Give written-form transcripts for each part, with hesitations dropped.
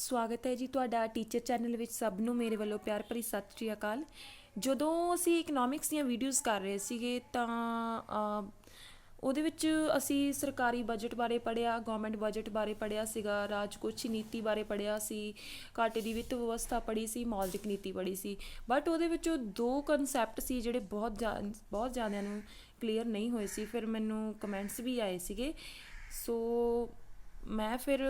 ਸਵਾਗਤ ਹੈ ਜੀ ਤੁਹਾਡਾ ਟੀਚਰ ਚੈਨਲ ਵਿੱਚ। ਸਭ ਨੂੰ ਮੇਰੇ ਵੱਲੋਂ ਪਿਆਰ ਭਰੀ ਸਤਿ ਸ਼੍ਰੀ ਅਕਾਲ। ਜਦੋਂ ਅਸੀਂ ਇਕਨੋਮਿਕਸ ਦੀਆਂ ਵੀਡੀਓਜ਼ ਕਰ ਰਹੇ ਸੀਗੇ ਤਾਂ ਉਹਦੇ ਵਿੱਚ ਅਸੀਂ ਸਰਕਾਰੀ ਬਜਟ ਬਾਰੇ ਪੜ੍ਹਿਆ, ਗਵਰਨਮੈਂਟ ਬਜਟ ਬਾਰੇ ਪੜ੍ਹਿਆ ਸੀਗਾ, ਰਾਜਕੋਸ਼ੀ ਨੀਤੀ ਬਾਰੇ ਪੜ੍ਹਿਆ ਸੀ, ਘਾਟੇ ਦੀ ਵਿੱਤ ਵਿਵਸਥਾ ਪੜ੍ਹੀ ਸੀ, ਮੌਦਰਿਕ ਨੀਤੀ ਪੜ੍ਹੀ ਸੀ। ਬਟ ਉਹਦੇ ਵਿੱਚੋਂ ਦੋ ਕਨਸੈਪਟ ਸੀ ਜਿਹੜੇ ਬਹੁਤ ਜ਼ਿਆਦਿਆਂ ਨੂੰ ਕਲੀਅਰ ਨਹੀਂ ਹੋਏ ਸੀ। ਫਿਰ ਮੈਨੂੰ ਕਮੈਂਟਸ ਵੀ ਆਏ ਸੀਗੇ, ਸੋ ਮੈਂ ਫਿਰ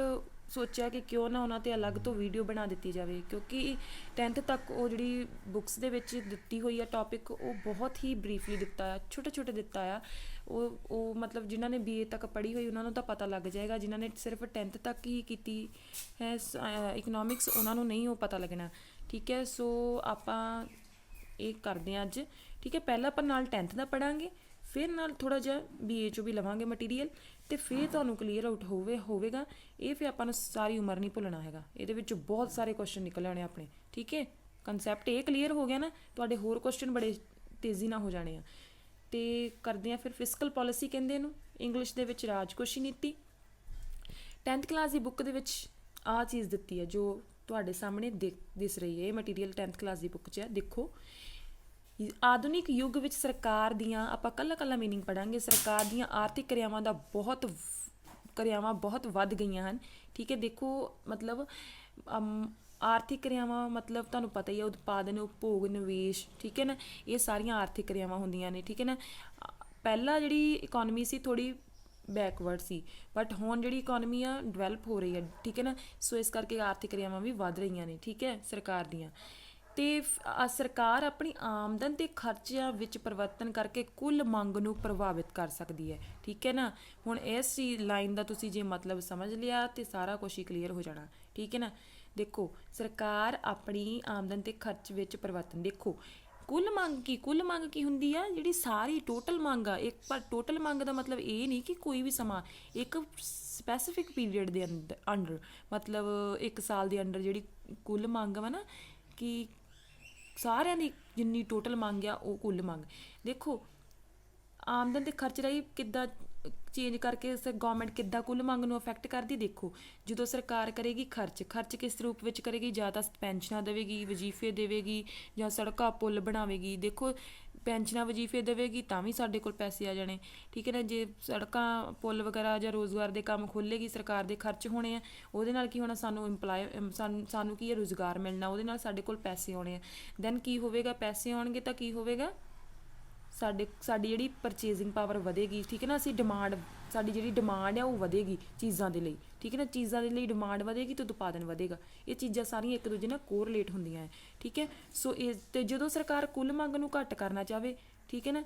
ਸੋਚਿਆ ਕਿ ਕਿਉਂ ਨਾ ਉਹਨਾਂ 'ਤੇ ਅਲੱਗ ਤੋਂ ਵੀਡੀਓ ਬਣਾ ਦਿੱਤੀ ਜਾਵੇ, ਕਿਉਂਕਿ 10th ਤੱਕ ਉਹ ਜਿਹੜੀ ਬੁੱਕਸ ਦੇ ਵਿੱਚ ਦਿੱਤੀ ਹੋਈ ਆ ਟੌਪਿਕ, ਉਹ ਬਹੁਤ ਹੀ ਬਰੀਫਲੀ ਦਿੱਤਾ ਆ, ਛੋਟੇ ਦਿੱਤਾ ਆ। ਉਹ ਮਤਲਬ ਜਿਨ੍ਹਾਂ ਨੇ BA ਤੱਕ ਪੜ੍ਹੀ ਹੋਈ ਉਹਨਾਂ ਨੂੰ ਤਾਂ ਪਤਾ ਲੱਗ ਜਾਏਗਾ, ਜਿਨ੍ਹਾਂ ਨੇ ਸਿਰਫ 10th ਤੱਕ ਹੀ ਕੀਤੀ ਹੈ ਇਕਨੋਮਿਕਸ, ਉਹਨਾਂ ਨੂੰ ਨਹੀਂ ਉਹ ਪਤਾ ਲੱਗਣਾ। ਠੀਕ ਹੈ, ਸੋ ਆਪਾਂ ਇਹ ਕਰਦੇ ਹਾਂ ਅੱਜ। ਠੀਕ ਹੈ, ਪਹਿਲਾਂ ਆਪਾਂ ਨਾਲ 10th ਦਾ ਪੜ੍ਹਾਂਗੇ, ਫਿਰ ਨਾਲ ਥੋੜ੍ਹਾ ਜਿਹਾ BA 'ਚੋਂ ਵੀ ਲਵਾਂਗੇ ਮਟੀਰੀਅਲ, ਅਤੇ ਫਿਰ ਤੁਹਾਨੂੰ ਕਲੀਅਰ ਆਊਟ ਹੋਵੇਗਾ ਇਹ। ਫਿਰ ਆਪਾਂ ਨੂੰ ਸਾਰੀ ਉਮਰ ਨਹੀਂ ਭੁੱਲਣਾ ਹੈਗਾ, ਇਹਦੇ ਵਿੱਚੋਂ ਬਹੁਤ ਸਾਰੇ ਕੁਐਸਚਨ ਨਿਕਲ ਆਉਣੇ ਆਪਣੇ। ਠੀਕ ਹੈ, ਕਨਸੈਪਟ ਇਹ ਕਲੀਅਰ ਹੋ ਗਿਆ ਨਾ, ਤੁਹਾਡੇ ਹੋਰ ਕੁਐਸਚਨ ਬੜੇ ਤੇਜ਼ੀ ਨਾਲ ਹੋ ਜਾਣੇ ਆ। ਅਤੇ ਕਰਦੇ ਹਾਂ ਫਿਰ ਫਿਸਕਲ ਪੋਲਿਸੀ ਕਹਿੰਦੇ ਇਹਨੂੰ, ਇੰਗਲਿਸ਼ ਦੇ ਵਿੱਚ ਰਾਜਕੋਸ਼ੀ ਨੀਤੀ। 10th ਕਲਾਸ ਦੀ ਬੁੱਕ ਦੇ ਵਿੱਚ ਆਹ ਚੀਜ਼ ਦਿੱਤੀ ਹੈ ਜੋ ਤੁਹਾਡੇ ਸਾਹਮਣੇ ਦਿਸ ਰਹੀ ਹੈ। ਇਹ ਮਟੀਰੀਅਲ 10th ਕਲਾਸ ਦੀ ਬੁੱਕ 'ਚ ਹੈ। ਦੇਖੋ, ਆਧੁਨਿਕ ਯੁੱਗ ਵਿੱਚ ਸਰਕਾਰ ਦੀਆਂ, ਆਪਾਂ ਕੱਲਾ ਮੀਨਿੰਗ ਪੜ੍ਹਾਂਗੇ, ਸਰਕਾਰ ਦੀਆਂ ਆਰਥਿਕ ਕਿਰਿਆਵਾਂ ਬਹੁਤ ਵੱਧ ਗਈਆਂ ਹਨ। ਠੀਕ ਹੈ, ਦੇਖੋ ਮਤਲਬ ਆਰਥਿਕ ਕਿਰਿਆਵਾਂ ਮਤਲਬ ਤੁਹਾਨੂੰ ਪਤਾ ਹੀ ਹੈ, ਉਤਪਾਦਨ, ਉਪਭੋਗ, ਨਿਵੇਸ਼। ਠੀਕ ਹੈ ਨਾ, ਇਹ ਸਾਰੀਆਂ ਆਰਥਿਕ ਕਿਰਿਆਵਾਂ ਹੁੰਦੀਆਂ ਨੇ। ਠੀਕ ਹੈ ਨਾ, ਪਹਿਲਾਂ ਜਿਹੜੀ ਇਕੋਨਮੀ ਸੀ ਥੋੜ੍ਹੀ ਬੈਕਵਰਡ ਸੀ, ਬਟ ਹੁਣ ਜਿਹੜੀ ਇਕੋਨਮੀ ਆ ਡਿਵੈਲਪ ਹੋ ਰਹੀ ਹੈ। ਠੀਕ ਹੈ ਨਾ, ਸੋ ਇਸ ਕਰਕੇ ਆਰਥਿਕ ਕਿਰਿਆਵਾਂ ਵੀ ਵੱਧ ਰਹੀਆਂ ਨੇ। ਠੀਕ ਹੈ, ਸਰਕਾਰ ਦੀਆਂ। ਅਤੇ ਸਰਕਾਰ ਆਪਣੀ ਆਮਦਨ ਅਤੇ ਖਰਚਿਆਂ ਵਿੱਚ ਪਰਿਵਰਤਨ ਕਰਕੇ ਕੁੱਲ ਮੰਗ ਨੂੰ ਪ੍ਰਭਾਵਿਤ ਕਰ ਸਕਦੀ ਹੈ। ਠੀਕ ਹੈ ਨਾ, ਹੁਣ ਇਸ ਲਾਈਨ ਦਾ ਤੁਸੀਂ ਜੇ ਮਤਲਬ ਸਮਝ ਲਿਆ ਤਾਂ ਸਾਰਾ ਕੁਛ ਹੀ ਕਲੀਅਰ ਹੋ ਜਾਣਾ। ਠੀਕ ਹੈ ਨਾ, ਦੇਖੋ ਸਰਕਾਰ ਆਪਣੀ ਆਮਦਨ ਅਤੇ ਖਰਚ ਵਿੱਚ ਪਰਿਵਰਤਨ। ਦੇਖੋ ਕੁੱਲ ਮੰਗ ਕੀ ਹੁੰਦੀ ਆ? ਜਿਹੜੀ ਸਾਰੀ ਟੋਟਲ ਮੰਗ ਆ। ਇੱਕ ਪਰ ਟੋਟਲ ਮੰਗ ਦਾ ਮਤਲਬ ਇਹ ਨਹੀਂ ਕਿ ਕੋਈ ਵੀ ਸਮਾਂ, ਇੱਕ ਸਪੈਸੀਫਿਕ ਪੀਰੀਅਡ ਦੇ ਅੰਡਰ, ਮਤਲਬ 1 ਸਾਲ ਦੇ ਅੰਡਰ ਜਿਹੜੀ ਕੁੱਲ ਮੰਗ ਵਾ ਨਾ, ਕਿ ਸਾਰਿਆਂ ਦੀ ਜਿੰਨੀ ਟੋਟਲ ਮੰਗ ਆ ਉਹ ਕੁੱਲ ਮੰਗ। ਦੇਖੋ ਆਮਦਨ ਅਤੇ ਖਰਚ ਰਾਹੀਂ ਕਿੱਦਾਂ ਚੇਂਜ ਕਰਕੇ ਗੌਰਮੈਂਟ ਕਿੱਦਾਂ ਕੁੱਲ ਮੰਗ ਨੂੰ ਅਫੈਕਟ ਕਰਦੀ। ਦੇਖੋ ਜਦੋਂ ਸਰਕਾਰ ਕਰੇਗੀ ਖਰਚ ਕਿਸ ਰੂਪ ਵਿੱਚ ਕਰੇਗੀ? ਜਾਂ ਤਾਂ ਪੈਨਸ਼ਨਾਂ ਦੇਵੇਗੀ, ਵਜ਼ੀਫੇ ਦੇਵੇਗੀ, ਜਾਂ ਸੜਕਾਂ ਪੁੱਲ ਬਣਾਵੇਗੀ। ਦੇਖੋ ਪੈਨਸ਼ਨਾਂ ਵਜ਼ੀਫੇ ਦੇਵੇਗੀ ਤਾਂ ਵੀ ਸਾਡੇ ਕੋਲ ਪੈਸੇ ਆ ਜਾਣੇ। ਠੀਕ ਹੈ ਨਾ, ਜੇ ਸੜਕਾਂ ਪੁੱਲ ਵਗੈਰਾ ਜਾਂ ਰੋਜ਼ਗਾਰ ਦੇ ਕੰਮ ਖੋਲ੍ਹੇਗੀ, ਸਰਕਾਰ ਦੇ ਖਰਚ ਹੋਣੇ ਆ, ਉਹਦੇ ਨਾਲ ਕੀ ਹੋਣਾ? ਸਾਨੂੰ ਕੀ ਹੈ? ਰੁਜ਼ਗਾਰ ਮਿਲਣਾ, ਉਹਦੇ ਨਾਲ ਸਾਡੇ ਕੋਲ ਪੈਸੇ ਆਉਣੇ ਆ। ਦੈਨ ਕੀ ਹੋਵੇਗਾ? ਪੈਸੇ ਆਉਣਗੇ ਤਾਂ ਕੀ ਹੋਵੇਗਾ? ਸਾਡੀ ਜਿਹੜੀ ਪਰਚੇਜ਼ਿੰਗ ਪਾਵਰ ਵਧੇਗੀ। ਠੀਕ ਹੈ ਨਾ, ਸਾਡੀ ਜਿਹੜੀ ਡਿਮਾਂਡ ਆ ਉਹ ਵਧੇਗੀ ਚੀਜ਼ਾਂ ਦੇ ਲਈ। ਠੀਕ ਹੈ ਨਾ, ਚੀਜ਼ਾਂ ਦੇ ਲਈ ਡਿਮਾਂਡ ਵਧੇਗੀ ਤਾਂ ਉਤਪਾਦਨ ਵਧੇਗਾ। ਇਹ ਚੀਜ਼ਾਂ ਸਾਰੀਆਂ ਇੱਕ ਦੂਜੇ ਨਾਲ ਕੋਰਿਲੇਟ ਹੁੰਦੀਆਂ ਹੈ। ਠੀਕ ਹੈ, ਸੋ ਅਤੇ ਜਦੋਂ ਸਰਕਾਰ ਕੁੱਲ ਮੰਗ ਨੂੰ ਘੱਟ ਕਰਨਾ ਚਾਹਵੇ, ਠੀਕ ਹੈ ਨਾ,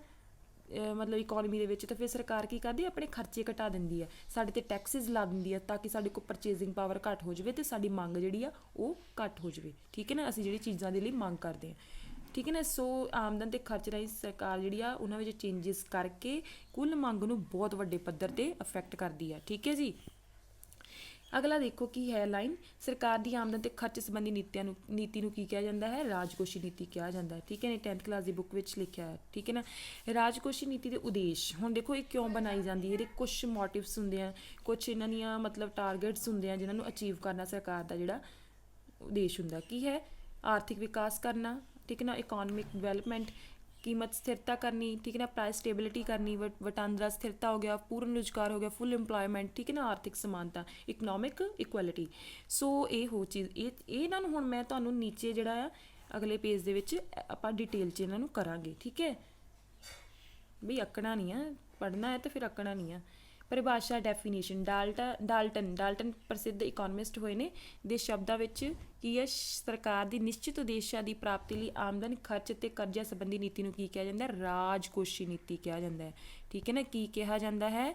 ਮਤਲਬ ਇਕੋਨਮੀ ਦੇ ਵਿੱਚ, ਤਾਂ ਫਿਰ ਸਰਕਾਰ ਕੀ ਕਰਦੀ? ਆਪਣੇ ਖਰਚੇ ਘਟਾ ਦਿੰਦੀ ਹੈ, ਸਾਡੇ 'ਤੇ ਟੈਕਸਿਸ ਲਾ ਦਿੰਦੀ ਹੈ, ਤਾਂ ਕਿ ਸਾਡੇ ਕੋਲ ਪਰਚੇਜ਼ਿੰਗ ਪਾਵਰ ਘੱਟ ਹੋ ਜਾਵੇ ਅਤੇ ਸਾਡੀ ਮੰਗ ਜਿਹੜੀ ਆ ਉਹ ਘੱਟ ਹੋ ਜਾਵੇ। ਠੀਕ ਹੈ ਨਾ, ਅਸੀਂ ਜਿਹੜੀ ਚੀਜ਼ਾਂ ਦੇ ਲਈ ਮੰਗ ਕਰਦੇ ਹਾਂ। ਠੀਕ ਹੈ ਨਾ, ਸੋ ਆਮਦਨ ਅਤੇ ਖਰਚ ਰਾਹੀਂ ਸਰਕਾਰ ਜਿਹੜੀ ਆ ਉਹਨਾਂ ਵਿੱਚ ਚੇਂਜਿਸ ਕਰਕੇ ਕੁੱਲ ਮੰਗ ਨੂੰ ਬਹੁਤ ਵੱਡੇ ਪੱਧਰ 'ਤੇ ਅਫੈਕਟ ਕਰਦੀ ਹੈ। ਠੀਕ ਹੈ ਜੀ, ਅਗਲਾ ਦੇਖੋ ਕੀ ਹੈ ਲਾਈਨ। ਸਰਕਾਰ ਦੀ ਆਮਦਨ ਅਤੇ ਖਰਚ ਸੰਬੰਧੀ ਨੀਤੀ ਨੂੰ ਕੀ ਕਿਹਾ ਜਾਂਦਾ ਹੈ? ਰਾਜਕੋਸ਼ੀ ਨੀਤੀ ਕਿਹਾ ਜਾਂਦਾ ਹੈ। ਠੀਕ ਹੈ, 10th ਕਲਾਸ ਦੀ ਬੁੱਕ ਵਿੱਚ ਲਿਖਿਆ ਹੈ। ਠੀਕ ਹੈ ਨਾ, ਰਾਜਕੋਸ਼ੀ ਨੀਤੀ ਦੇ ਉਦੇਸ਼। ਹੁਣ ਦੇਖੋ ਇਹ ਕਿਉਂ ਬਣਾਈ ਜਾਂਦੀ ਹੈ? ਇਹਦੇ ਕੁਛ ਮੋਟਿਵਸ ਹੁੰਦੇ ਆ, ਕੁਛ ਇਹਨਾਂ ਦੀਆਂ ਮਤਲਬ ਟਾਰਗੇਟਸ ਹੁੰਦੇ ਆ ਜਿਹਨਾਂ ਨੂੰ ਅਚੀਵ ਕਰਨਾ ਸਰਕਾਰ ਦਾ ਜਿਹੜਾ ਉਦੇਸ਼ ਹੁੰਦਾ। ਕੀ ਹੈ? ਆਰਥਿਕ ਵਿਕਾਸ ਕਰਨਾ। ਠੀਕ ਹੈ ਨਾ, ਇਕੋਨਮਿਕ ਡਿਵੈਲਪਮੈਂਟ, ਕੀਮਤ ਸਥਿਰਤਾ ਕਰਨੀ। ਠੀਕ ਹੈ ਨਾ, ਪ੍ਰਾਈਸ ਸਟੇਬਿਲਿਟੀ ਕਰਨੀ, ਵਟਾਂਦਰਾ ਸਥਿਰਤਾ ਹੋ ਗਿਆ, ਪੂਰਨ ਰੁਜ਼ਗਾਰ ਹੋ ਗਿਆ, ਫੁੱਲ ਇੰਪਲੋਇਮੈਂਟ। ਠੀਕ ਹੈ ਨਾ, ਆਰਥਿਕ ਸਮਾਨਤਾ, ਇਕਨੋਮਿਕ ਇਕੁਐਲਿਟੀ। ਸੋ ਇਹ ਹੋ ਚੀਜ਼ ਇਹਨਾਂ ਨੂੰ ਹੁਣ ਮੈਂ ਤੁਹਾਨੂੰ ਨੀਚੇ ਜਿਹੜਾ ਆ ਅਗਲੇ ਪੇਜ ਦੇ ਵਿੱਚ ਆਪਾਂ ਡਿਟੇਲ 'ਚ ਇਹਨਾਂ ਨੂੰ ਕਰਾਂਗੇ। ਠੀਕ ਹੈ ਬਈ, ਅੱਕਣਾ ਨਹੀਂ ਆ, ਪੜ੍ਹਨਾ ਹੈ ਤਾਂ ਫਿਰ ਅੱਕਣਾ ਨਹੀਂ ਆ। ਪਰਿਭਾਸ਼ਾ, ਡੈਫੀਨੇਸ਼ਨ। ਡਾਲਟਨ ਪ੍ਰਸਿੱਧ ਇਕੋਨਮਿਸਟ ਹੋਏ ਨੇ। ਦੇ ਸ਼ਬਦਾਂ ਵਿੱਚ ਕੀ ਹੈ? ਸਰਕਾਰ ਦੀ ਨਿਸ਼ਚਿਤ ਉਦੇਸ਼ਾਂ ਦੀ ਪ੍ਰਾਪਤੀ ਲਈ ਆਮਦਨ, ਖਰਚ ਅਤੇ ਕਰਜ਼ਾ ਸੰਬੰਧੀ ਨੀਤੀ ਨੂੰ ਕੀ ਕਿਹਾ ਜਾਂਦਾ? ਰਾਜਕੋਸ਼ੀ ਨੀਤੀ ਕਿਹਾ ਜਾਂਦਾ ਹੈ। ਠੀਕ ਹੈ ਨਾ, ਕੀ ਕਿਹਾ ਜਾਂਦਾ ਹੈ?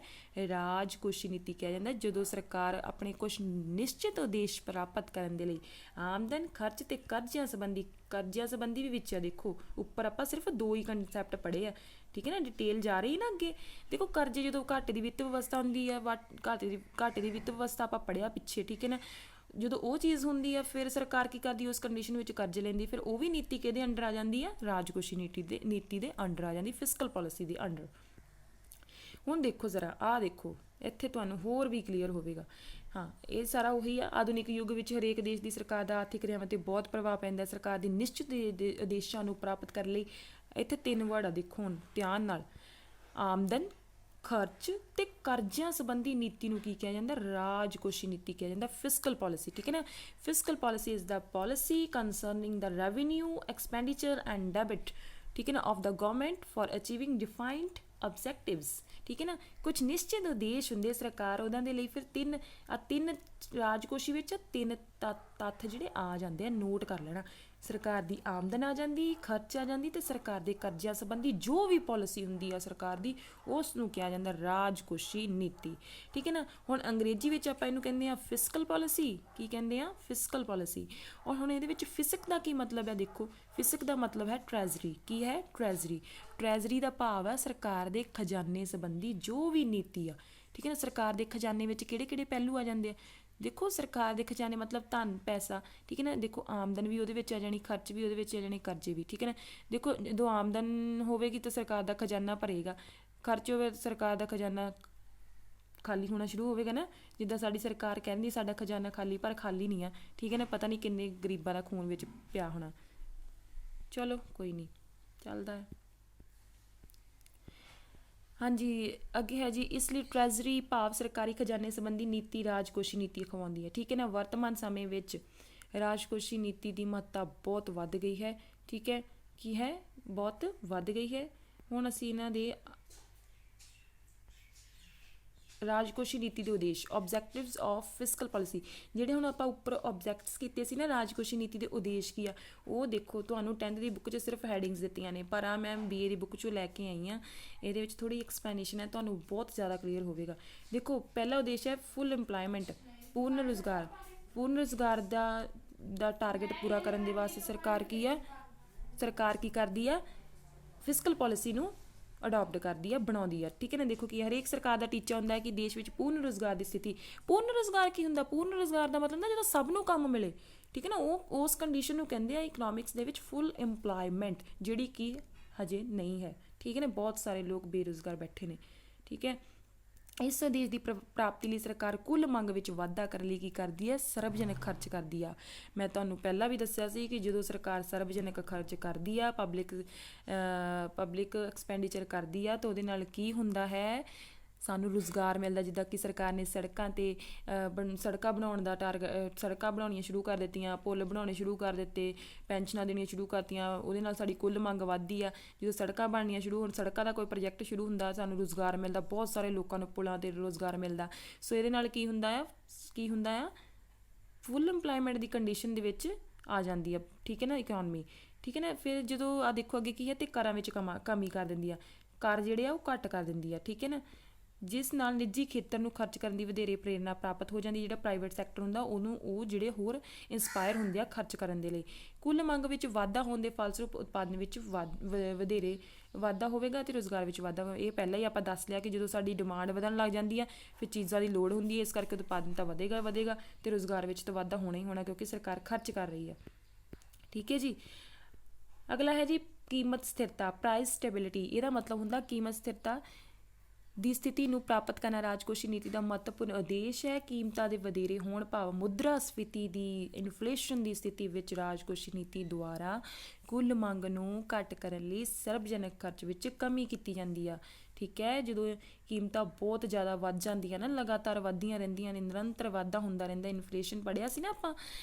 ਰਾਜਕੋਸ਼ੀ ਨੀਤੀ ਕਿਹਾ ਜਾਂਦਾ। ਜਦੋਂ ਸਰਕਾਰ ਆਪਣੇ ਕੁਛ ਨਿਸ਼ਚਿਤ ਉਦੇਸ਼ ਪ੍ਰਾਪਤ ਕਰਨ ਦੇ ਲਈ ਆਮਦਨ, ਖਰਚ ਅਤੇ ਕਰਜ਼ਿਆਂ ਸੰਬੰਧੀ ਵੀ ਵਿੱਚ ਆ। ਦੇਖੋ ਉੱਪਰ ਆਪਾਂ ਸਿਰਫ 2 ਹੀ ਕੰਸੈਪਟ ਪੜ੍ਹੇ ਆ। ਠੀਕ ਹੈ ਨਾ, ਡਿਟੇਲ ਜਾ ਰਹੀ ਨਾ ਅੱਗੇ। ਦੇਖੋ ਕਰਜ਼ੇ, ਜਦੋਂ ਘਾਟੇ ਦੀ ਵਿੱਤ ਵਿਵਸਥਾ ਹੁੰਦੀ ਆ, ਘਾਟੇ ਦੀ ਵਿੱਤ ਵਿਵਸਥਾ ਆਪਾਂ ਪੜ੍ਹਿਆ ਪਿੱਛੇ। ਠੀਕ ਹੈ ਨਾ, ਜਦੋਂ ਉਹ ਚੀਜ਼ ਹੁੰਦੀ ਆ ਫਿਰ ਸਰਕਾਰ ਕੀ ਕਰਦੀ? ਉਸ ਕੰਡੀਸ਼ਨ ਵਿੱਚ ਕਰਜ਼ੇ ਲੈਂਦੀ। ਫਿਰ ਉਹ ਵੀ ਨੀਤੀ ਕਿਹਦੇ ਅੰਡਰ ਆ ਜਾਂਦੀ ਆ? ਰਾਜਕੋਸ਼ੀ ਨੀਤੀ ਦੇ ਅੰਡਰ ਆ ਜਾਂਦੀ, ਫਿਸਕਲ ਪਾਲਿਸੀ ਦੇ ਅੰਡਰ। ਹੁਣ ਦੇਖੋ ਜ਼ਰਾ, ਆਹ ਦੇਖੋ, ਇੱਥੇ ਤੁਹਾਨੂੰ ਹੋਰ ਵੀ ਕਲੀਅਰ ਹੋਵੇਗਾ। ਹਾਂ, ਇਹ ਸਾਰਾ ਉਹੀ ਆ। ਆਧੁਨਿਕ ਯੁੱਗ ਵਿੱਚ ਹਰੇਕ ਦੇਸ਼ ਦੀ ਸਰਕਾਰ ਦਾ ਆਰਥਿਕ ਕਿਰਿਆਵਾਂ 'ਤੇ ਬਹੁਤ ਪ੍ਰਭਾਵ ਪੈਂਦਾ। ਸਰਕਾਰ ਦੀ ਨਿਸ਼ਚਿਤ ਉਦੇਸ਼ਾਂ ਨੂੰ ਪ੍ਰਾਪਤ ਕਰਨ ਲਈ ਇੱਥੇ 3 ਵਰਡ ਆ, ਦੇਖੋ ਹੁਣ ਧਿਆਨ ਨਾਲ। ਆਮਦਨ, ਖਰਚ ਤੇ ਕਰਜ਼ਿਆਂ ਸੰਬੰਧੀ ਨੀਤੀ ਨੂੰ ਕੀ ਕਿਹਾ ਜਾਂਦਾ? ਰਾਜਕੋਸ਼ੀ ਨੀਤੀ ਕਿਹਾ ਜਾਂਦਾ, ਫਿਸਕਲ ਪਾਲਿਸੀ। ਠੀਕ ਹੈ ਨਾ। Fiscal policy is the policy concerning the revenue, expenditure and debit, ਠੀਕ ਹੈ ਨਾ, of the government for achieving defined objectives. ठीक है ना। कुछ निश्चित उद्देश होंगे सरकार उहदां दे लई। फिर तीन राजकोशी विच 3 तत्थ जिहड़े आ जांदे आ, नोट कर लेना। सरकार दी आमदन आ जांदी, खर्च आ जांदी ते सरकार दे कर्जिਆਂ संबंधी जो भी पॉलिसी हुंदी आ सरकार दी उस नूं किहा जांदा राजकोशी नीति। ठीक है ना। हुण अंग्रेजी विच आपां इहनूं कहंदे आ फिस्कल पॉलिसी। की कहंदे आ? Fiscal policy. और हुण इहदे विच फिसिक दा की मतलब है? देखो, फिसिक दा मतलब है ट्रैजरी। की है? ट्रैजरी। ट्रैजरी दा भाव है सरकार दे खजाने संबंधी जो भी नीति आ। ठीक है ना। सरकार दे खजाने विच किहड़े-किहड़े पहलू आ जांदे आ? देखो, सरकार दे खजाने मतलब धन, पैसा। ठीक है ना। देखो, आमदन भी उहदे विच आ जानी, खर्च भी उहदे विच आ जाने, कर्जे भी। ठीक है ना। देखो, जो आमदन होवेगी तो सरकार दा खजाना भरेगा, खर्च होवे सरकार दा खजाना खाली होना शुरू होवेगा ना। जिद्दां साडी सरकार कहंदी साडा खजाना खाली, पर खाली नहीं आ। ठीक है ना। पता नहीं किन्ने गरीबां दा खून विच पिया होना। चलो कोई नहीं, चलदा है। हाँ जी, अगे है जी, इसलिए ट्रैजरी भाव सरकारी खजाने संबंधी नीति राजकोशी नीति अखवाउंदी है। ठीक है ना। वर्तमान समय विच राजकोशी नीति की महत्ता बहुत वध गई है। ठीक है। की है? बहुत वध गई है। हुण असीं इन्हां दे राजकोशी नीति के उद्देश, ऑब्जैक्टिव्स ऑफ फिस्कल पॉलिसी, जिहड़े हुण आपां उपर ऑब्जैक्ट्स कीते सी ना, राजकोशी नीति के उद्देश की आ, वो देखो तुहानूं 10th की बुक 'च सिर्फ हैडिंग्स दित्तियां ने, पर आ मैं BA की बुक 'चों लैके आई हाँ। इहदे विच थोड़ी एक्सप्लैनेशन है, तुहानूं बहुत ज़्यादा क्लीयर होवेगा। देखो, पहला उद्देश है फुल इंप्लॉयमेंट, पूर्ण रोज़गार। पूर्ण रोज़गार दा टारगेट पूरा करन दे वास्ते सरकार की है? सरकार की करदी है? फिस्कल पॉलिसी नूं अडॉप्ट करती है, बनाती है। ठीक है ना। देखो कि हरेक सरकार का टीचा होंदा है कि देश में पूर्ण रोज़गार की स्थिति। पूर्ण रोज़गार की होंदा? पूर्ण रोज़गार का मतलब ना जो सब नूं काम मिले। ठीक है ना। वो उस कंडीशन नूं कहंदे आ इकनॉमिक्स दे विच फुल इंप्लॉयमेंट, जिहड़ी कि हजे नहीं है। ठीक है ना। बहुत सारे लोग बेरोज़गार बैठे ने। ठीक है। इस देश की प्राप्ति लिए सरकार कुल मंग विच वाधा करने लई की करदी है? सर्वजनक खर्च करदी आ। मैं तुहानूं पहला भी दस्सिया सी कि जो सरकार सर्वजनक खर्च करदी आ, पब्लिक एक्सपेंडिचर करदी आ, तो उहदे नाल की हुंदा है? सानूं रोज़गार मिलदा। जिद्दां कि सरकार ने सड़कां ते सड़कां बनाउण दा टारगेट, सड़कां बनाउणियां शुरू कर दित्तियां, पुल बनाउणे शुरू कर दित्ते, पैंशनां देणियां शुरू करतियां, उहदे नाल साडी कुल मंग वधदी आ। जो सड़कां बननियां शुरू होण, सड़कां दा कोई प्रोजैक्ट शुरू हुंदा, सानूं रोज़गार मिलदा, बहुत सारे लोकां नूं पुलां ते रोज़गार मिलदा। सो इहदे नाल की हुंदा आ? फुल इंप्लॉयमेंट की कंडीशन दे विच आ जांदी आ। ठीक है ना, इकोनॉमी। ठीक है ना। फिर जो आ देखो अगे की है, तो करां विच कमी कर दिंदी आ, कर जिहड़े आ वो घट कर दिंदी आ। ठीक है ना। जिस नाल निजी खेतर नूं खर्च करन दी वधेरे प्रेरणा प्राप्त हो जाती। जिहड़ा प्राइवेट सैक्टर हुंदा उहनूं वो जिहड़े होर इंस्पायर हुंदे आ खर्च करन दे लई। कुल मंग विच वाधा होण दे फलस्वरूप उत्पादन विच वधेरे वाधा होवेगा ते रोज़गार विच वाधा। ये पहलां ही आपां दस लिया कि जो साडी डिमांड वधण लग जांदी है, फिर चीज़ां दी लोड़ हुंदी है, इस करके उत्पादन तो वधेगा ते रोज़गार विच तो वाधा होना ही होना, क्योंकि सरकार खर्च कर रही है। ठीक है जी। अगला है जी कीमत स्थिरता, प्राइस स्टेबिलिटी। ਇਹਦਾ मतलब ਹੁੰਦਾ कीमत स्थिरता ਦੀ ਸਥਿਤੀ ਨੂੰ ਪ੍ਰਾਪਤ ਕਰਨਾ ਰਾਜਕੋਸ਼ੀ ਨੀਤੀ ਦਾ ਮਹੱਤਵਪੂਰਨ ਉਦੇਸ਼ ਹੈ। ਕੀਮਤਾਂ ਦੇ ਵਧੇਰੇ ਹੋਣ ਭਾਵ ਮੁਦਰਾ ਸਫੀਤੀ ਦੀ ਇਨਫਲੇਸ਼ਨ ਦੀ ਸਥਿਤੀ ਵਿੱਚ ਰਾਜਕੋਸ਼ੀ ਨੀਤੀ ਦੁਆਰਾ ਕੁੱਲ ਮੰਗ ਨੂੰ ਘੱਟ ਕਰਨ ਲਈ ਸਰਵਜਨਕ ਖਰਚ ਵਿੱਚ ਕਮੀ ਕੀਤੀ ਜਾਂਦੀ ਆ। ਠੀਕ ਹੈ। ਜਦੋਂ ਕੀਮਤਾਂ ਬਹੁਤ ਜ਼ਿਆਦਾ ਵੱਧ ਜਾਂਦੀਆਂ ਨਾ, ਲਗਾਤਾਰ ਵੱਧਦੀਆਂ ਰਹਿੰਦੀਆਂ ਨੇ, ਨਿਰੰਤਰ ਵਾਧਾ ਹੁੰਦਾ ਰਹਿੰਦਾ, ਇਨਫਲੇਸ਼ਨ ਪੜ੍ਹਿਆ ਸੀ ਨਾ ਆਪਾਂ,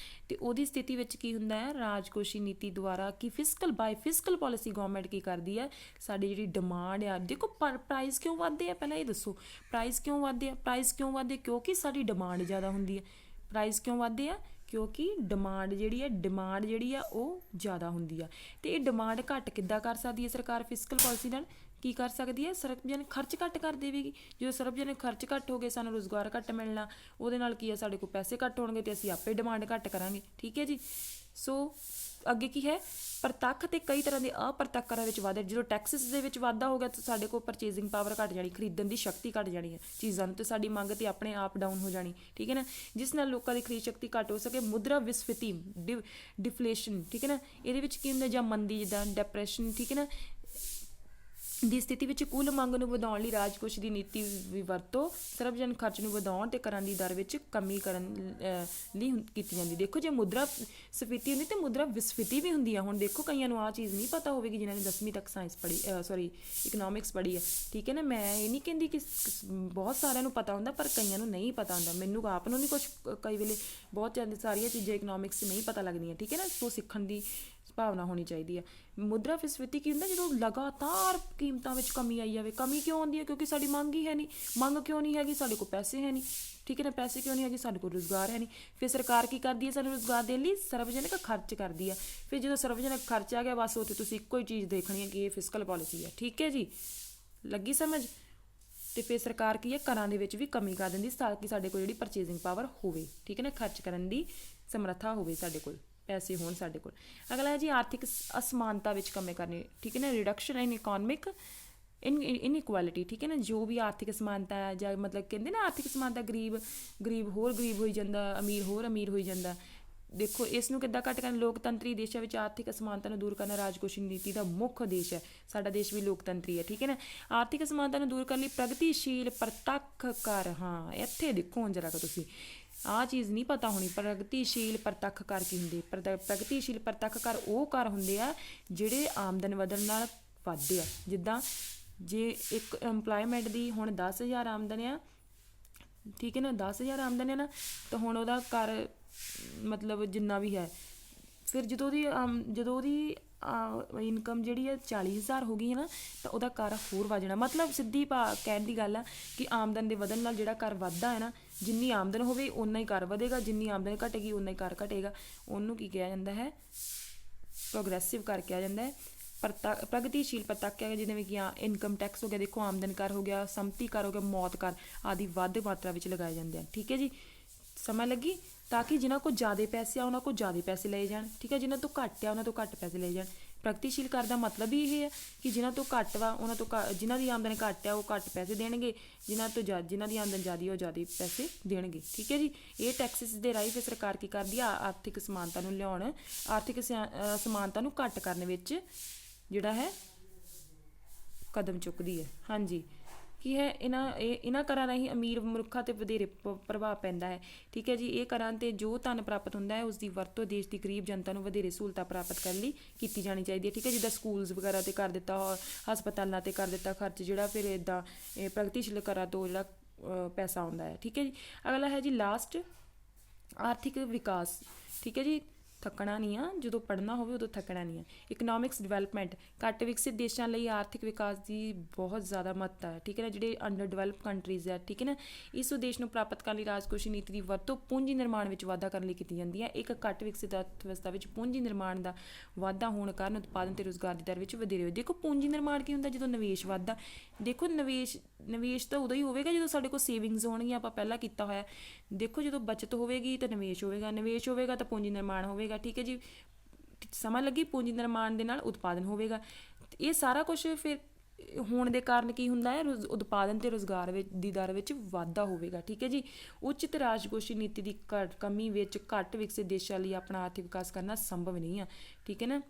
ਤੇ ਉਹਦੀ ਸਥਿਤੀ ਵਿੱਚ ਕੀ ਹੁੰਦਾ ਹੈ? ਰਾਜਕੋਸ਼ੀ ਨੀਤੀ ਦੁਆਰਾ ਕੀ ਫਿਸਕਲ ਪਾਲਿਸੀ ਗਵਰਨਮੈਂਟ ਕੀ ਕਰਦੀ ਹੈ? ਸਾਡੀ ਜਿਹੜੀ ਡਿਮਾਂਡ ਆ, ਦੇਖੋ ਪ੍ਰਾਈਸ ਕਿਉਂ ਵੱਧਦੇ ਆ, ਪਹਿਲਾਂ ਇਹ ਦੱਸੋ ਪ੍ਰਾਈਸ ਕਿਉਂ ਵੱਧਦੇ ਆ? ਪ੍ਰਾਈਸ ਕਿਉਂ ਵੱਧਦੇ? ਕਿਉਂਕਿ ਸਾਡੀ ਡਿਮਾਂਡ ਜ਼ਿਆਦਾ ਹੁੰਦੀ ਹੈ। ਪ੍ਰਾਈਸ ਕਿਉਂ ਵੱਧਦੇ ਆ? ਕਿਉਂਕਿ ਡਿਮਾਂਡ ਜਿਹੜੀ ਆ ਉਹ ਜ਼ਿਆਦਾ ਹੁੰਦੀ ਆ। ਤੇ ਇਹ ਡਿਮਾਂਡ ਘੱਟ ਕਿੱਦਾਂ ਕਰ ਸਕਦੀ ਹੈ ਸਰਕਾਰ? ਫਿਸਕਲ ਪਾਲਿਸੀ ਨਾਲ ਕੀ ਕਰ ਸਕਦੀ ਹੈ? ਸਰਵਜਨਕ ਖਰਚ ਘੱਟ ਕਰ ਦੇਵੇਗੀ। ਜਦੋਂ ਸਰਵਜਨਕ ਖਰਚ ਘੱਟ ਹੋ ਗਏ, ਸਾਨੂੰ ਰੁਜ਼ਗਾਰ ਘੱਟ ਮਿਲਣਾ, ਉਹਦੇ ਨਾਲ ਕੀ ਆ? ਸਾਡੇ ਕੋਲ ਪੈਸੇ ਘੱਟ ਹੋਣਗੇ ਤੇ ਅਸੀਂ ਆਪੇ ਡਿਮਾਂਡ ਘੱਟ ਕਰਾਂਗੇ। ਠੀਕ ਹੈ ਜੀ। ਸੋ ਅੱਗੇ ਕੀ ਹੈ? ਪ੍ਰਤੱਖ ਤੇ ਕਈ ਤਰ੍ਹਾਂ ਦੇ ਅਪ੍ਰਤੱਖ ਕਰਾਂ ਵਿੱਚ ਵਾਧਾ। ਜਦੋਂ ਟੈਕਸਿਸ ਦੇ ਵਿੱਚ ਵਾਧਾ ਹੋ ਗਿਆ ਤਾਂ ਸਾਡੇ ਕੋਲ ਪਰਚੇਜ਼ਿੰਗ ਪਾਵਰ ਘੱਟ ਜਾਣੀ, ਖਰੀਦਣ ਦੀ ਸ਼ਕਤੀ ਘੱਟ ਜਾਣੀ ਹੈ ਚੀਜ਼ਾਂ ਨੂੰ, ਤੇ ਸਾਡੀ ਮੰਗ ਤੇ ਆਪਣੇ ਆਪ ਡਾਊਨ ਹੋ ਜਾਣੀ। ਠੀਕ ਹੈ ਨਾ। ਜਿਸ ਨਾਲ ਲੋਕਾਂ ਦੀ ਖਰੀਦ ਸ਼ਕਤੀ ਘੱਟ ਹੋ ਸਕੇ। ਮੁਦਰਾ ਵਿਸਫੀਤੀ, ਡਿਫਲੇਸ਼ਨ। ਠੀਕ ਹੈ ਨਾ। ਇਹਦੇ ਵਿੱਚ ਕੀ ਹੁੰਦਾ? ਜਾਂ ਮੰਦੀ, ਜਿੱਦਾਂ ਡਿਪਰੈਸ਼ਨ। ਠੀਕ ਹੈ ਨਾ। ਦੀ ਸਥਿਤੀ ਵਿੱਚ ਕੁੱਲ ਮੰਗ ਨੂੰ ਵਧਾਉਣ ਲਈ ਰਾਜਕੋਸ਼ ਦੀ ਨੀਤੀ ਵੀ ਵਰਤੋਂ ਸਰਵਜਨ ਖਰਚ ਨੂੰ ਵਧਾਉਣ ਤੇ ਕਰਾਂ ਦੀ ਦਰ ਵਿੱਚ ਕਮੀ ਕਰਨ ਲਈ ਕੀਤੀ ਜਾਂਦੀ। ਦੇਖੋ ਜੇ ਮੁਦਰਾ ਸਫੀਤੀ ਹੁੰਦੀ ਤੇ ਮੁਦਰਾ ਵਿਸਫੀਤੀ ਵੀ ਹੁੰਦੀ ਆ। ਹੁਣ ਦੇਖੋ ਕਈਆਂ ਨੂੰ ਆਹ ਚੀਜ਼ ਨਹੀਂ ਪਤਾ ਹੋਵੇਗੀ ਜਿਨ੍ਹਾਂ ਨੇ 10ਵੀਂ ਤੱਕ ਸਾਇੰਸ ਪੜ੍ਹੀ ਇਕਨੋਮਿਕਸ ਪੜ੍ਹੀ ਹੈ, ਠੀਕ ਹੈ ਨਾ। ਮੈਂ ਇਹ ਨਹੀਂ ਕਹਿੰਦੀ ਕਿ ਬਹੁਤ ਸਾਰਿਆਂ ਨੂੰ ਪਤਾ ਹੁੰਦਾ, ਪਰ ਕਈਆਂ ਨੂੰ ਨਹੀਂ ਪਤਾ ਹੁੰਦਾ। ਮੈਨੂੰ ਆਪ ਨੂੰ ਨਹੀਂ ਕੁਛ ਕਈ ਵੇਲੇ ਬਹੁਤ ਸਾਰੀਆਂ ਚੀਜ਼ਾਂ ਇਕਨੋਮਿਕਸ 'ਚ ਨਹੀਂ ਪਤਾ ਲੱਗਦੀਆਂ, ਠੀਕ ਹੈ ਨਾ। ਸੋ ਸਿੱਖਣ ਦੀ ਭਾਵਨਾ ਹੋਣੀ ਚਾਹੀਦੀ ਹੈ। ਮੁਦਰਾ ਵਿਸਫੀਤੀ ਕੀ ਹੁੰਦਾ, ਜਦੋਂ ਲਗਾਤਾਰ ਕੀਮਤਾਂ ਵਿੱਚ ਕਮੀ ਆਈ ਜਾਵੇ। ਕਮੀ ਕਿਉਂ ਆਉਂਦੀ ਹੈ? ਕਿਉਂਕਿ ਸਾਡੀ ਮੰਗ ਹੀ ਹੈ ਨਹੀਂ। ਮੰਗ ਕਿਉਂ ਨਹੀਂ ਹੈਗੀ? ਸਾਡੇ ਕੋਲ ਪੈਸੇ ਹੈ ਨਹੀਂ, ਠੀਕ ਹੈ ਨਾ। ਪੈਸੇ ਕਿਉਂ ਨਹੀਂ ਹੈਗੇ? ਸਾਡੇ ਕੋਲ ਰੁਜ਼ਗਾਰ ਹੈ ਨਹੀਂ। ਫਿਰ ਸਰਕਾਰ ਕੀ ਕਰਦੀ ਹੈ? ਸਾਨੂੰ ਰੁਜ਼ਗਾਰ ਦੇਣ ਲਈ ਸਰਵਜਨਕ ਖਰਚ ਕਰਦੀ ਹੈ। ਫਿਰ ਜਦੋਂ ਸਰਵਜਨਕ ਖਰਚ ਆ ਗਿਆ, ਬਸ ਉੱਥੇ ਤੁਸੀਂ ਇੱਕੋ ਹੀ ਚੀਜ਼ ਦੇਖਣੀ ਹੈ ਕਿ ਇਹ ਫਿਸਕਲ ਪਾਲਿਸੀ ਹੈ, ਠੀਕ ਹੈ ਜੀ। ਲੱਗੀ ਸਮਝ? ਤੇ ਫਿਰ ਸਰਕਾਰ ਕੀ ਹੈ, ਕਰਾਂ ਦੇ ਵਿੱਚ ਵੀ ਕਮੀ ਕਰ ਦਿੰਦੀ ਤਾਂ ਕਿ ਸਾਡੇ ਕੋਲ ਜਿਹੜੀ ਪਰਚੇਜ਼ਿੰਗ ਪਾਵਰ ਹੋਵੇ, ਠੀਕ ਹੈ ਨਾ। ਖਰਚ ਕਰਨ ਦੀ ਸਮਰੱਥਾ ਹੋਵੇ, ਸਾਡੇ ਕੋਲ ਪੈਸੇ ਹੋਣ ਸਾਡੇ ਕੋਲ। ਅਗਲਾ ਹੈ ਜੀ ਆਰਥਿਕ ਅਸਮਾਨਤਾ ਵਿੱਚ ਕਮੀ ਕਰਨੀ, ਠੀਕ ਹੈ ਨਾ। ਰਿਡਕਸ਼ਨ ਇਨ ਇਕਨੋਮਿਕ ਇਨਇਕੁਐਲਿਟੀ, ਠੀਕ ਹੈ ਨਾ। ਜੋ ਵੀ ਆਰਥਿਕ ਅਸਮਾਨਤਾ ਹੈ, ਜਾਂ ਮਤਲਬ ਕਹਿੰਦੇ ਨਾ ਆਰਥਿਕ ਅਸਮਾਨਤਾ, ਗਰੀਬ ਹੋਰ ਗਰੀਬ ਹੋਈ ਜਾਂਦਾ, ਅਮੀਰ ਹੋਰ ਅਮੀਰ ਹੋਈ ਜਾਂਦਾ। ਦੇਖੋ ਇਸ ਨੂੰ ਕਿੱਦਾਂ ਘੱਟ ਕਰਨ? ਲੋਕਤੰਤਰੀ ਦੇਸ਼ਾਂ ਵਿੱਚ ਆਰਥਿਕ ਅਸਮਾਨਤਾ ਨੂੰ ਦੂਰ ਕਰਨਾ ਰਾਜਕੋਸ਼ੀ ਨੀਤੀ ਦਾ ਮੁੱਖ ਉਦੇਸ਼ ਹੈ। ਸਾਡਾ ਦੇਸ਼ ਵੀ ਲੋਕਤੰਤਰੀ ਹੈ, ਠੀਕ ਹੈ ਨਾ। ਆਰਥਿਕ ਅਸਮਾਨਤਾ ਨੂੰ ਦੂਰ ਕਰਨ ਲਈ ਪ੍ਰਗਤੀਸ਼ੀਲ ਪ੍ਰਤੱਖ ਕਰ, ਹਾਂ ਇੱਥੇ ਦੇਖੋ ਹੁਣ ਜਰਾ ਕਿ ਤੁਸੀਂ ਆਹ ਚੀਜ਼ ਨਹੀਂ ਪਤਾ ਹੋਣੀ। ਪ੍ਰਗਤੀਸ਼ੀਲ ਪ੍ਰਤੱਖ ਕਰ ਕੀ ਹੁੰਦੇ? ਪ੍ਰਗਤੀਸ਼ੀਲ ਪ੍ਰਤੱਖ ਕਰ ਉਹ ਕਰ ਹੁੰਦੇ ਆ ਜਿਹੜੇ ਆਮਦਨ ਵਧਣ ਨਾਲ ਵੱਧਦੇ ਆ। ਜਿੱਦਾਂ ਜੇ ਇੱਕ ਇੰਪਲੋਇਮੈਂਟ ਦੀ ਹੁਣ 10,000 ਆਮਦਨ ਆ, ਠੀਕ ਹੈ ਨਾ, 10,000 ਆਮਦਨ ਹੈ ਨਾ, ਤਾਂ ਹੁਣ ਉਹਦਾ ਕਰ ਮਤਲਬ ਜਿੰਨਾ ਵੀ ਹੈ, ਫਿਰ ਜਦੋਂ ਉਹਦੀ ਇਨਕਮ ਜਿਹੜੀ ਹੈ 40,000 ਹੋ ਗਈ ਹੈ ਨਾ, ਤਾਂ ਉਹਦਾ ਕਰ ਹੋਰ ਵੱਧ ਜਾਣਾ। ਮਤਲਬ ਸਿੱਧੀ ਕਹਿਣ ਦੀ ਗੱਲ ਆ ਕਿ ਆਮਦਨ ਦੇ ਵਧਣ ਨਾਲ ਜਿਹੜਾ ਕਰ ਵੱਧਦਾ ਹੈ ਨਾ, ਜਿੰਨੀ ਆਮਦਨ ਹੋਵੇ ਓਨਾ ਹੀ ਕਰ ਵਧੇਗਾ, ਜਿੰਨੀ ਆਮਦਨ ਘਟੇਗੀ ਓਨਾ ਹੀ ਕਰ ਘਟੇਗਾ। ਉਹਨੂੰ ਕੀ ਕਿਹਾ ਜਾਂਦਾ ਹੈ? ਪ੍ਰੋਗਰੈਸਿਵ ਕਰ ਕਿਹਾ ਜਾਂਦਾ ਹੈ। ਪ੍ਰਗਤੀਸ਼ੀਲ ਪ੍ਰਤੱਖ ਹੈ ਜਿਵੇਂ ਕਿ ਇਨਕਮ ਟੈਕਸ ਹੋ ਗਿਆ, ਦੇਖੋ ਆਮਦਨ ਕਰ ਹੋ ਗਿਆ, ਸੰਪਤੀ ਕਰ ਹੋ ਗਿਆ, ਮੌਤ ਕਰ ਆਦਿ ਵੱਧ ਮਾਤਰਾ ਵਿੱਚ ਲਗਾਏ ਜਾਂਦੇ ਹਨ, ਠੀਕ ਹੈ ਜੀ। ਸਮਝ ਲੱਗੀ? ਤਾਂ ਕਿ ਜਿਨ੍ਹਾਂ ਕੋਲ ਜ਼ਿਆਦਾ ਪੈਸੇ ਆ ਉਹਨਾਂ ਕੋਲ ਜ਼ਿਆਦਾ ਪੈਸੇ ਲਏ ਜਾਣ, ਠੀਕ ਹੈ। ਜਿਨ੍ਹਾਂ ਤੋਂ ਘੱਟ ਆ ਉਹਨਾਂ ਤੋਂ ਘੱਟ ਪੈਸੇ ਲਏ ਜਾਣ। ਪ੍ਰਗਤੀਸ਼ੀਲ ਕਰ ਦਾ ਮਤਲਬ ਹੀ ਇਹ ਹੈ ਕਿ ਜਿਨ੍ਹਾਂ ਤੋਂ ਘੱਟ ਵਾ ਉਹਨਾਂ ਤੋਂ ਜਿਨ੍ਹਾਂ ਦੀ ਆਮਦਨ ਘੱਟ ਆ ਉਹ ਘੱਟ ਪੈਸੇ ਦੇਣਗੇ, ਜਿਨ੍ਹਾਂ ਦੀ ਆਮਦਨ ਜ਼ਿਆਦਾ ਉਹ ਜ਼ਿਆਦਾ ਪੈਸੇ ਦੇਣਗੇ, ਠੀਕ ਹੈ ਜੀ। ਇਹ ਟੈਕਸਿਸ ਦੇ ਰਾਹੀਂ ਫਿਰ ਸਰਕਾਰ ਕੀ ਕਰਦੀ ਆ? ਆਰਥਿਕ ਸਮਾਨਤਾ ਨੂੰ ਲਿਆਉਣ, ਆਰਥਿਕ ਸਮਾਨਤਾ ਨੂੰ ਘੱਟ ਕਰਨ ਵਿੱਚ ਜਿਹੜਾ ਹੈ ਕਦਮ ਚੁੱਕਦੀ ਹੈ। ਹਾਂਜੀ, ਕੀ ਹੈ ਇਹਨਾਂ ਕਰਾਂ ਰਾਹੀਂ ਅਮੀਰ ਮਨੁੱਖਾਂ 'ਤੇ ਵਧੇਰੇ ਪ੍ਰਭਾਵ ਪੈਂਦਾ ਹੈ, ਠੀਕ ਹੈ ਜੀ। ਇਹ ਕਰਾਂ 'ਤੇ ਜੋ ਧਨ ਪ੍ਰਾਪਤ ਹੁੰਦਾ ਹੈ ਉਸ ਦੀ ਵਰਤੋਂ ਦੇਸ਼ ਦੀ ਗਰੀਬ ਜਨਤਾ ਨੂੰ ਵਧੇਰੇ ਸਹੂਲਤਾਂ ਪ੍ਰਾਪਤ ਕਰਨ ਲਈ ਕੀਤੀ ਜਾਣੀ ਚਾਹੀਦੀ ਹੈ, ਠੀਕ ਹੈ। ਜਿੱਦਾਂ ਸਕੂਲਸ ਵਗੈਰਾ 'ਤੇ ਕਰ ਦਿੱਤਾ, ਹਸਪਤਾਲਾਂ 'ਤੇ ਕਰ ਦਿੱਤਾ ਖਰਚ ਜਿਹੜਾ, ਫਿਰ ਇੱਦਾਂ ਇਹ ਪ੍ਰਗਤੀਸ਼ੀਲ ਕਰਾਂ ਤੋਂ ਜਿਹੜਾ ਪੈਸਾ ਆਉਂਦਾ ਹੈ, ਠੀਕ ਹੈ ਜੀ। ਅਗਲਾ ਹੈ ਜੀ ਲਾਸਟ ਆਰਥਿਕ ਵਿਕਾਸ, ਠੀਕ ਹੈ ਜੀ। ਥੱਕਣਾ ਨਹੀਂ ਆ, ਜਦੋਂ ਪੜ੍ਹਨਾ ਹੋਵੇ ਉਦੋਂ ਥੱਕਣਾ ਨਹੀਂ ਆ। ਇਕਨੋਮਿਕਸ ਡਿਵੈਲਪਮੈਂਟ, ਘੱਟ ਵਿਕਸਿਤ ਦੇਸ਼ਾਂ ਲਈ ਆਰਥਿਕ ਵਿਕਾਸ ਦੀ ਬਹੁਤ ਜ਼ਿਆਦਾ ਮਹੱਤਤਾ ਹੈ, ਠੀਕ ਹੈ ਨਾ। ਜਿਹੜੇ ਅੰਡਰ ਡਿਵੈਲਪ ਕੰਟਰੀਜ਼ ਹੈ, ਠੀਕ ਹੈ ਨਾ, ਇਸ ਉਦੇਸ਼ ਨੂੰ ਪ੍ਰਾਪਤ ਕਰਨ ਲਈ ਰਾਜਕੋਸ਼ੀ ਨੀਤੀ ਦੀ ਵਰਤੋਂ ਪੂੰਜੀ ਨਿਰਮਾਣ ਵਿੱਚ ਵਾਧਾ ਕਰਨ ਲਈ ਕੀਤੀ ਜਾਂਦੀ ਹੈ। ਇੱਕ ਘੱਟ ਵਿਕਸਿਤ ਅਰਥ ਵਿਵਸਥਾ ਵਿੱਚ ਪੂੰਜੀ ਨਿਰਮਾਣ ਦਾ ਵਾਧਾ ਹੋਣ ਕਾਰਨ ਉਤਪਾਦਨ ਤੇ ਰੁਜ਼ਗਾਰ ਦੀ ਦਰ ਵਿੱਚ ਵਧੇਰੇ ਹੋਏ। ਦੇਖੋ ਪੂੰਜੀ ਨਿਰਮਾਣ ਕੀ ਹੁੰਦਾ? ਜਦੋਂ ਨਿਵੇਸ਼ ਵੱਧਦਾ। ਦੇਖੋ ਨਿਵੇਸ਼ ਤਾਂ ਉਦੋਂ ਹੀ ਹੋਵੇਗਾ ਜਦੋਂ ਸਾਡੇ ਕੋਲ ਸੇਵਿੰਗਸ ਹੋਣਗੀਆਂ, ਆਪਾਂ ਪਹਿਲਾਂ ਕੀਤਾ ਹੋਇਆ। ਦੇਖੋ ਜਦੋਂ ਬਚਤ ਹੋਵੇਗੀ ਤਾਂ ਨਿਵੇਸ਼ ਹੋਵੇਗਾ ਤਾਂ ਪੂੰਜੀ ਨਿਰਮਾਣ ਹੋਵੇਗਾ, ਠੀਕ ਹੈ ਜੀ। ਸਮਝ ਲੱਗੀ? ਪੂੰਜੀ ਨਿਰਮਾਣ ਦੇ ਨਾਲ ਉਤਪਾਦਨ ਹੋਵੇਗਾ। ਇਹ ਸਾਰਾ ਕੁਝ ਫਿਰ ਹੋਣ ਦੇ ਕਾਰਨ ਕੀ ਹੁੰਦਾ ਹੈ? ਉਤਪਾਦਨ ਤੇ ਰੁਜ਼ਗਾਰ ਦੀ ਦਰ ਵਿੱਚ ਵਾਧਾ ਹੋਵੇਗਾ, ਠੀਕ ਹੈ ਜੀ। ਉਚਿਤ ਰਾਜਕੋਸ਼ੀ ਨੀਤੀ ਦੀ ਕਮੀ ਵਿੱਚ ਘੱਟ ਵਿਕਸਿਤ ਦੇਸ਼ਾਂ ਲਈ ਆਪਣਾ ਆਰਥਿਕ ਵਿਕਾਸ ਕਰਨਾ ਸੰਭਵ ਨਹੀਂ ਆ, ਠੀਕ ਹੈ ਨਾ।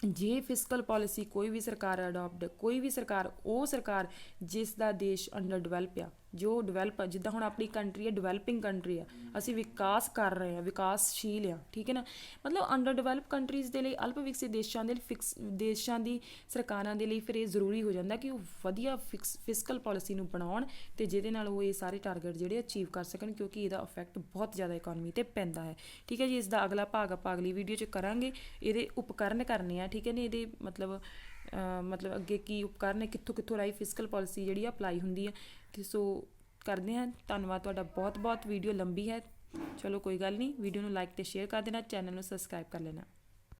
ਜੇ ਫਿਸਕਲ ਪਾਲਿਸੀ ਕੋਈ ਵੀ ਸਰਕਾਰ ਉਹ ਸਰਕਾਰ ਜਿਸ ਦਾ ਦੇਸ਼ ਅੰਡਰ ਡਿਵੈਲਪ ਆ, ਜੋ ਡਿਵੈਲਪ, ਜਿੱਦਾਂ ਹੁਣ ਆਪਣੀ ਕੰਟਰੀ ਹੈ ਡਿਵੈਲਪਿੰਗ ਕੰਟਰੀ ਆ, ਅਸੀਂ ਵਿਕਾਸ ਕਰ ਰਹੇ ਹਾਂ, ਵਿਕਾਸਸ਼ੀਲ ਆ, ਠੀਕ ਹੈ ਨਾ। ਮਤਲਬ ਅੰਡਰ ਡਿਵੈਲਪ ਕੰਟਰੀਜ਼ ਦੇ ਲਈ, ਅਲਪ ਵਿਕਸਿਤ ਦੇਸ਼ਾਂ ਦੀ ਸਰਕਾਰਾਂ ਦੇ ਲਈ ਫਿਰ ਇਹ ਜ਼ਰੂਰੀ ਹੋ ਜਾਂਦਾ ਕਿ ਉਹ ਵਧੀਆ ਫਿਸਕਲ ਪਾਲਿਸੀ ਨੂੰ ਬਣਾਉਣ ਅਤੇ ਜਿਹਦੇ ਨਾਲ ਉਹ ਇਹ ਸਾਰੇ ਟਾਰਗੇਟ ਜਿਹੜੇ ਅਚੀਵ ਕਰ ਸਕਣ, ਕਿਉਂਕਿ ਇਹਦਾ ਇਫੈਕਟ ਬਹੁਤ ਜ਼ਿਆਦਾ ਇਕੋਨਮੀ 'ਤੇ ਪੈਂਦਾ ਹੈ, ਠੀਕ ਹੈ ਜੀ। ਇਸ ਦਾ ਅਗਲਾ ਭਾਗ ਆਪਾਂ ਅਗਲੀ ਵੀਡੀਓ 'ਚ ਕਰਾਂਗੇ। ਇਹਦੇ ਉਪਕਰਨ ਕਰਨੇ ਆ, ਠੀਕ ਹੈ ਨੇ। ਇਹਦੇ ਮਤਲਬ ਅੱਗੇ ਕੀ ਉਪਕਰਨ ਹੈ, ਕਿੱਥੋਂ ਰਾਹੀਂ ਫਿਸਕਲ ਪਾਲਿਸੀ ਜਿਹੜੀ ਆ ਅਪਲਾਈ ਹੁੰਦੀ ਹੈ। ਅਤੇ ਸੋ ਕਰਦੇ ਹਾਂ। ਧੰਨਵਾਦ ਤੁਹਾਡਾ ਬਹੁਤ। ਵੀਡੀਓ ਲੰਬੀ ਹੈ, ਚਲੋ ਕੋਈ ਗੱਲ ਨਹੀਂ। ਵੀਡੀਓ ਨੂੰ ਲਾਈਕ ਅਤੇ ਸ਼ੇਅਰ ਕਰ ਦੇਣਾ, ਚੈਨਲ ਨੂੰ ਸਬਸਕ੍ਰਾਈਬ ਕਰ ਲੈਣਾ।